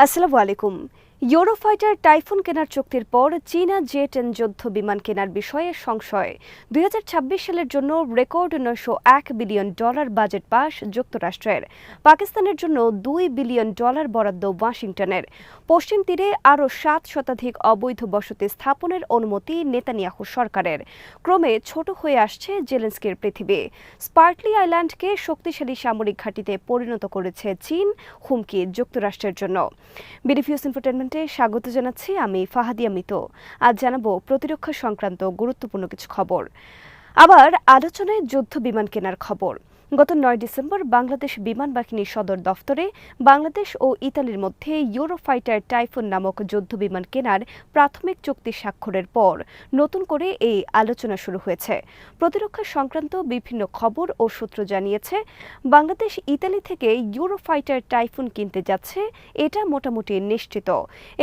আসসালামু আলাইকুম। Eurofighter typhoon কেনার চুক্তির পর চীনা জে-10 যুদ্ধ বিমান কেনার বিষয়ে সংশয়। 2026 সালের জন্য রেকর্ড $901 বিলিয়ন বাজেট পাস যুক্তরাষ্ট্রের। পাকিস্তানের জন্য $2 বিলিয়ন বরাদ্দ ওয়াশিংটনের। পশ্চিম তীরে আরও 7 শতাধিক অবৈধ বসতি স্থাপনের অনুমতি নেতানিয়াহু সরকারের। ক্রমে ছোট হয়ে আসছে জেলেনস্কির পৃথিবী। স্পার্টলি আইল্যান্ডকে শক্তিশালী সামরিক ঘাঁটিতে পরিণত করেছে চীন, হুমকি যুক্তরাষ্ট্রের জন্য। বিডিফিউজ ইনফোটেনমেন্টে স্বাগত জানাচ্ছি আমি ফাহাদিয়া মিতো। আজ জানাবো প্রতিরক্ষা সংক্রান্ত গুরুত্বপূর্ণ কিছু খবর। আবার আলোচনায় যুদ্ধ বিমান কেনার খবর। গত 9 ডিসেম্বর বাংলাদেশ বিমান বাহিনীর সদর দফতরে বাংলাদেশ ও ইতালির মধ্যে ইউরোফাইটার টাইফুন নামক যুদ্ধ বিমান কেনার প্রাথমিক চুক্তি স্বাক্ষরের পর নতুন করে এই আলোচনা শুরু হয়েছে। প্রতিরক্ষা সংক্রান্ত বিভিন্ন খবর ও সূত্র জানিয়েছে, বাংলাদেশ ইতালি থেকে ইউরোফাইটার টাইফুন কিনতে যাচ্ছে, এটা মোটামুটি নিশ্চিত।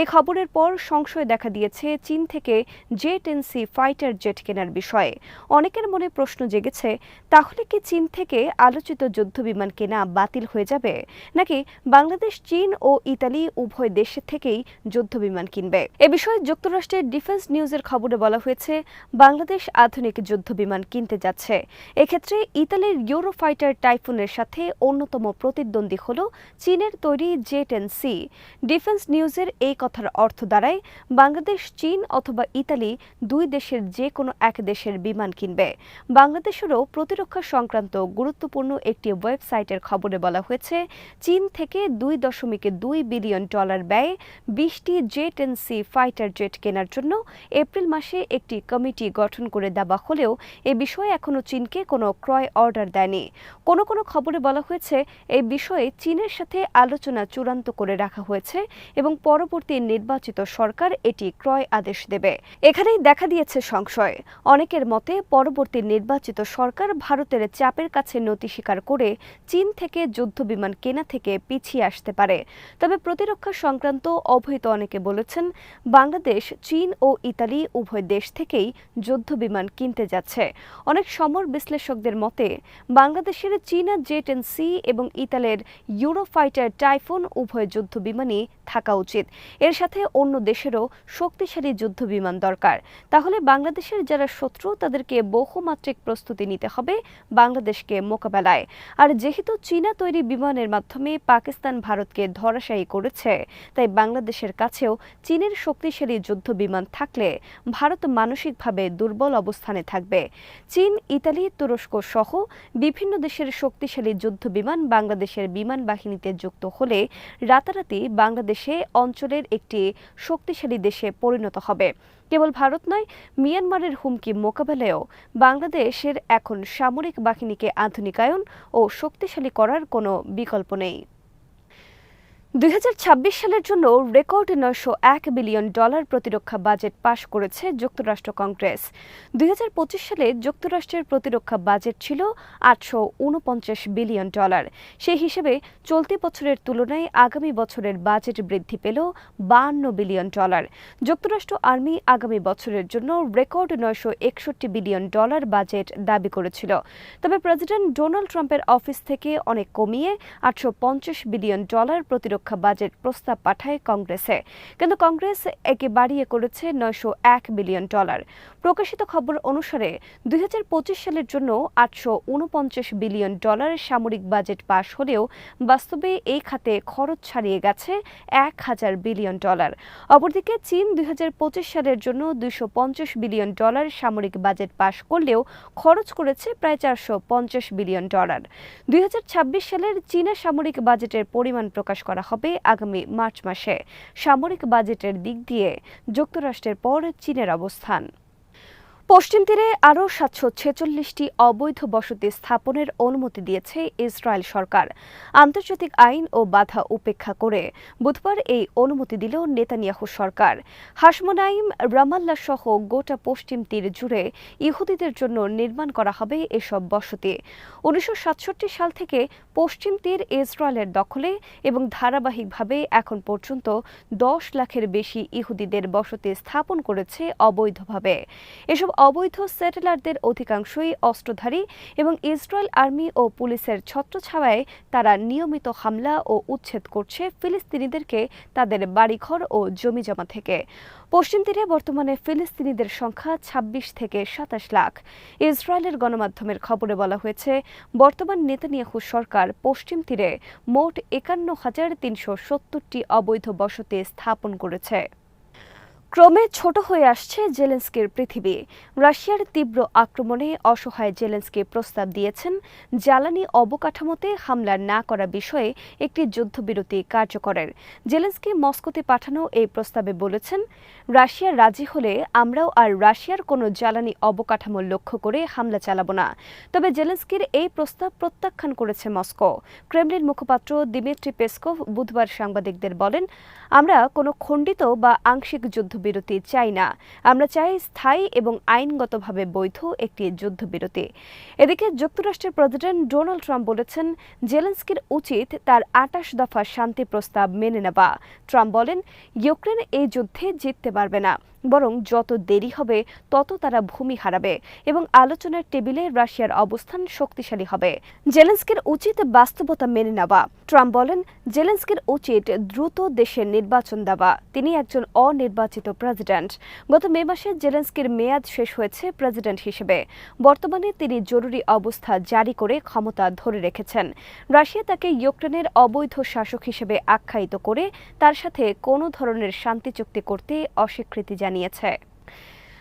এই খবরের পর সংশয় দেখা দিয়েছে চীন থেকে জে-10C ফাইটার জেট কেনার বিষয়ে। অনেকের মনে প্রশ্ন জেগেছে, তাহলে কি চীন থেকে আলোচিত যুদ্ধ বিমান কেনা বাতিল হয়ে যাবে, নাকি বাংলাদেশ, চীন ও ইতালি উভয় দেশ থেকেই যুদ্ধ বিমান কিনবে? এ বিষয়ে যুক্তরাষ্ট্রের ডিফেন্স নিউজের খবরে বলা হয়েছে, বাংলাদেশ আধুনিক যুদ্ধ বিমান কিনতে যাচ্ছে। এক্ষেত্রে ইতালির ইউরোফাইটার টাইফুনের সাথে অন্যতম প্রতিদ্বন্দ্বী হল চীনের তৈরি জে-10C। ডিফেন্স নিউজের এই কথার অর্থ দাঁড়ায়, বাংলাদেশ, চীন অথবা ইতালি দুই দেশের যে কোনো এক দেশের বিমান কিনবে। বাংলাদেশেরও প্রতিরক্ষা সংক্রান্ত গুরুত্বপূর্ণ একটি ওয়েবসাইটের খবরে বলা হয়েছে, চীন থেকে $2.2 বিলিয়ন ব্যয়ে 20টি জে-10C ফাইটার জেট কেনার জন্য এপ্রিল মাসে একটি কমিটি গঠন করে দেওয়া হলেও এ বিষয়ে এখনও চীনকে কোনো ক্রয় অর্ডার দেয়নি। কোনো কোনো খবরে বলা হয়েছে, এই বিষয়ে চীনের সাথে আলোচনা চূড়ান্ত করে রাখা হয়েছে এবং পরবর্তী নির্বাচিত সরকার এটি ক্রয় আদেশ দেবে। এখানেই দেখা দিয়েছে সংশয়। অনেকের মতে, পরবর্তী নির্বাচিত সরকার ভারতের চাপের কাছে নতি স্বীকার করে চীন থেকে যুদ্ধ বিমান কেনা থেকে পিছিয়ে আসতে পারে। তবে প্রতিরক্ষা সংক্রান্ত অবহিত অনেকে বলেছেন, বাংলাদেশ, চীন ও ইতালি উভয় দেশ থেকেই যুদ্ধ বিমান কিনতে যাচ্ছে। অনেক সমর বিশ্লেষকদের মতে, বাংলাদেশের চীনা জে-10C এবং ইতালির ইউরোফাইটার টাইফুন উভয় যুদ্ধ বিমানই থাকা উচিত। এর সাথে অন্য দেশেরও শক্তিশালী যুদ্ধ বিমান দরকার। তাহলে বাংলাদেশের যারা শত্রু, তাদেরকে বহুমাত্রিক প্রস্তুতি নিতে হবে বাংলাদেশকে মোকাবেলায়। আর যেহেতু চীনা তৈরি বিমানের মাধ্যমে পাকিস্তান ভারতকে ধরাশায়ী করেছে, তাই বাংলাদেশের কাছেও চীনের শক্তিশালী যুদ্ধ বিমান থাকলে ভারত মানসিকভাবে দুর্বল অবস্থানে থাকবে। চীন, ইতালি, তুরস্ক সহ বিভিন্ন দেশের শক্তিশালী যুদ্ধ বিমান বাংলাদেশের বিমান বাহিনীতে যুক্ত হলে রাতারাতি বাংলাদেশে অঞ্চলের একটি শক্তিশালী দেশে পরিণত হবে। কেবল ভারত নয়, মিয়ানমারের হুমকি মোকাবেলায়ও বাংলাদেশের এখন সামরিক বাহিনীকে আধুনিকায়ন ও শক্তিশালী করার কোনো বিকল্প নেই। 2026 সালের জন্য রেকর্ড $901 বিলিয়ন প্রতিরক্ষা বাজেট পাশ করেছে যুক্তরাষ্ট্র কংগ্রেস। 2025 সালে যুক্তরাষ্ট্রের প্রতিরক্ষা বাজেট ছিল $849 বিলিয়ন। সেই হিসেবে চলতি বছরের তুলনায় আগামী বছরের বাজেট বৃদ্ধি পেল $52 বিলিয়ন। যুক্তরাষ্ট্র আর্মি আগামী বছরের জন্য রেকর্ড $961 বিলিয়ন বাজেট দাবি করেছিল। তবে প্রেসিডেন্ট ডোনাল্ড ট্রাম্পের অফিস থেকে অনেক কমিয়ে $850 বিলিয়ন প্রতিরক্ষা বাজেট প্রস্তাব পাঠায় কংগ্রেসে। কিন্তু কংগ্রেস একে বাড়িয়ে করেছে $901 বিলিয়ন। প্রকাশিত খবর অনুসারে 2025 সালের জন্য $849 বিলিয়ন সামরিক বাজেট পাশ হলেও বাস্তবে এই খাতে খরচ ছাড়িয়ে গেছে $1000 বিলিয়ন। অপরদিকে চীন 2025 সালের জন্য $250 বিলিয়ন সামরিক বাজেট পাশ করলেও খরচ করেছে প্রায় $450 বিলিয়ন। 2026 সালের চীনা সামরিক বাজেটের পরিমাণ প্রকাশ করা হবে আগামী মার্চ মাসে। সামরিক বাজেটের দিক দিয়ে যুক্তরাষ্ট্রের পর চীনের অবস্থান। পশ্চিম তীরে আরও 746টি অবৈধ বসতি স্থাপনের অনুমতি দিয়েছে ইসরায়েল সরকার। আন্তর্জাতিক আইন ও বাধা উপেক্ষা করে বুধবার এই অনুমতি দিল নেতানিয়াহু সরকার। হাশমোনাইম, রামাল্লা সহ গোটা পশ্চিম তীর জুড়ে ইহুদিদের জন্য নির্মাণ করা হবে এসব বসতি। 1967 সাল থেকে পশ্চিম তীর ইসরায়েলের দখলে এবং ধারাবাহিকভাবে এখন পর্যন্ত 10 লাখের বেশি ইহুদিদের বসতি স্থাপন করেছে অবৈধভাবে। এসব অবৈধ সেটেলারদের অধিকাংশই অস্ত্রধারী এবং ইসরায়েল আর্মি ও পুলিশের ছত্রছায়ায় তারা নিয়মিত হামলা ও উচ্ছেদ করছে ফিলিস্তিনিদেরকে তাদের বাড়িঘর ও জমিজমা থেকে। পশ্চিম তীরে বর্তমানে ফিলিস্তিনিদের সংখ্যা ২৬ থেকে ২৭ লাখ। ইসরায়েলের গণমাধ্যমের খবরে বলা হয়েছে, বর্তমান নেতানিয়াহু সরকার পশ্চিম তীরে মোট ৫১,৩৭০টি অবৈধ বসতি স্থাপন করেছে। ক্রমে ছোট হয়ে আসছে জেলেনস্কির পৃথিবী। রাশিয়ার তীব্র আক্রমণে অসহায় জেলেনস্কি প্রস্তাব দিয়েছেন জ্বালানি অবকাঠামোতে হামলা না করা বিষয়ে একটি যুদ্ধবিরতি কার্যকরের। জেলেনস্কি মস্কোতে পাঠানো এই প্রস্তাবে বলেছেন, রাশিয়া রাজি হলে আমরাও আর রাশিয়ার কোনো জ্বালানি অবকাঠামো লক্ষ্য করে হামলা চালাব না। তবে জেলেনস্কির এই প্রস্তাব প্রত্যাখ্যান করেছে মস্কো। ক্রেমলিন মুখপাত্র দিমিত্রি পেসকভ বুধবার সাংবাদিকদের বলেন, আমরা কোনো খণ্ডিত বা আংশিক যুদ্ধবিরতি চাই না, আমরা চাই স্থায়ী এবং আইনগতভাবে বৈধ একটি যুদ্ধবিরতি। এদিকে যুক্তরাষ্ট্রের প্রেসিডেন্ট ডোনাল্ড ট্রাম্প বলেছেন, জেলেনস্কির উচিত তার ২৮ দফা শান্তি প্রস্তাব মেনে নেওয়া। ট্রাম্প বলেন, ইউক্রেন এই যুদ্ধে জিততে পারবে না, বরং যত দেরি হবে তত তারা ভূমি হারাবে এবং আলোচনার টেবিলে রাশিয়ার অবস্থান শক্তিশালী হবে। জেলেনস্কির উচিত বাস্তবতা মেনে নেওয়া। ট্রাম্প বলেন, জেলেনস্কির উচিত দ্রুত দেশের নির্বাচন দেওয়া। তিনি একজন অনির্বাচিত প্রেসিডেন্ট। গত মে মাসে জেলেনস্কির মেয়াদ শেষ হয়েছে প্রেসিডেন্ট হিসেবে। বর্তমানে তিনি জরুরি অবস্থা জারি করে ক্ষমতা ধরে রেখেছেন। রাশিয়া তাকে ইউক্রেনের অবৈধ শাসক হিসেবে আখ্যায়িত করে তার সাথে কোনো ধরনের শান্তি চুক্তি করতে অস্বীকৃতি জানিয়েছে।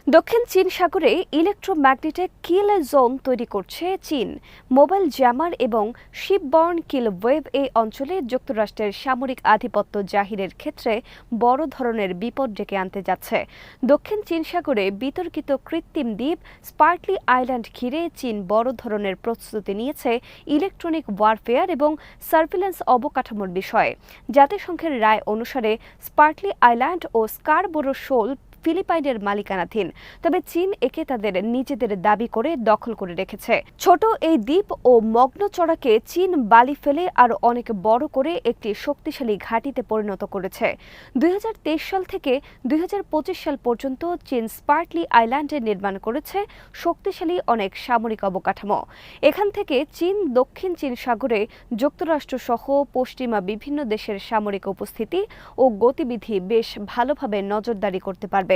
দক্ষিণ চীন সাগরে ইলেকট্রোম্যাগনেটিক কিল জোন তৈরি করছে চীন। মোবাইল জ্যামার এবং শিপবর্ন কিল ওয়েভ এই অঞ্চলে যুক্তরাষ্ট্রের সামরিক আধিপত্য জাহিরের ক্ষেত্রে বড় ধরনের বিপদ ডেকে আনতে যাচ্ছে। দক্ষিণ চীন সাগরে বিতর্কিত কৃত্রিম দ্বীপ স্পার্টলি আইল্যান্ড ঘিরে চীন বড় ধরনের প্রস্তুতি নিয়েছে ইলেকট্রনিক ওয়ারফেয়ার এবং সার্ভিল্যান্স অবকাঠামোর বিষয়ে। জাতিসংঘের রায় অনুসারে স্পার্টলি আইল্যান্ড ও স্কারবোরো শোল ফিলিপাইনের মালিকানাধীন, তবে চীন একে তাদের নিজেদের দাবি করে দখল করে রেখেছে। ছোট এই দ্বীপ ও মগ্নচড়াকে চীন বালি ফেলে আরও অনেক বড় করে একটি শক্তিশালী ঘাঁটিতে পরিণত করেছে। ২০২৩ সাল থেকে ২০২৫ সাল পর্যন্ত চীন স্পার্টলি আইল্যান্ডে নির্মাণ করেছে শক্তিশালী অনেক সামরিক অবকাঠামো। এখান থেকে চীন দক্ষিণ চীন সাগরে যুক্তরাষ্ট্র সহ পশ্চিমা বিভিন্ন দেশের সামরিক উপস্থিতি ও গতিবিধি বেশ ভালোভাবে নজরদারি করতে পারবে।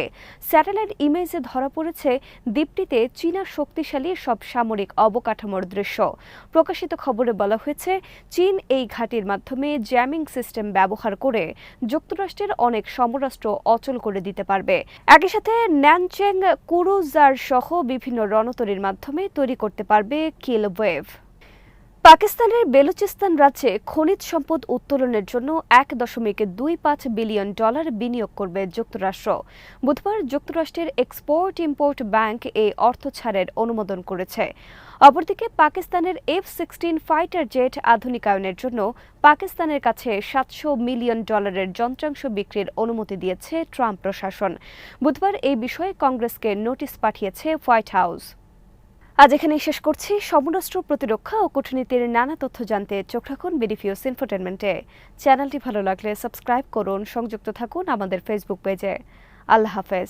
স্যাটেলাইট ইমেজে ধরা পড়েছে দ্বীপটিতে চীনা শক্তিশালী সব সামরিক অবকাঠামোর দৃশ্য। প্রকাশিত খবরে বলা হয়েছে, চীন এই ঘাঁটির মাধ্যমে জ্যামিং সিস্টেম ব্যবহার করে যুক্তরাষ্ট্রের অনেক সমরাস্ত্র অচল করে দিতে পারবে। একই সাথে ন্যানচেং কুরুজার সহ বিভিন্ন রণতরীর মাধ্যমে তৈরি করতে পারবে কিল ওয়েভ। পাকিস্তানের বেলুচিস্তান রাজ্যে খনিজ সম্পদ উত্তোলনের জন্য $1.25 বিলিয়ন বিনিয়োগ করবে যুক্তরাষ্ট্র। বুধবার যুক্তরাষ্ট্রের এক্সপোর্ট ইম্পোর্ট ব্যাংক এই অর্থ ছাড়ের অনুমোদন করেছে। অপরদিকে পাকিস্তানের F-16 ফাইটার জেট আধুনিকায়নের জন্য পাকিস্তানের কাছে $700 মিলিয়ন যন্ত্রাংশ বিক্রির অনুমতি দিয়েছে ট্রাম্প প্রশাসন। বুধবার এই বিষয়ে কংগ্রেসকে নোটিশ পাঠিয়েছে হোয়াইট হাউস। আজ এখানেই শেষ করছি। সমরাষ্ট্র প্রতিরক্ষা ও কূটনীতির নানা তথ্য জানতে চোখ রাখুন বিডিফিউজ ইনফোটেনমেন্টে। চ্যানেলটি ভালো লাগলে সাবস্ক্রাইব করুন, সংযুক্ত থাকুন আমাদের ফেসবুক পেজে। আল্লাহ হাফেজ।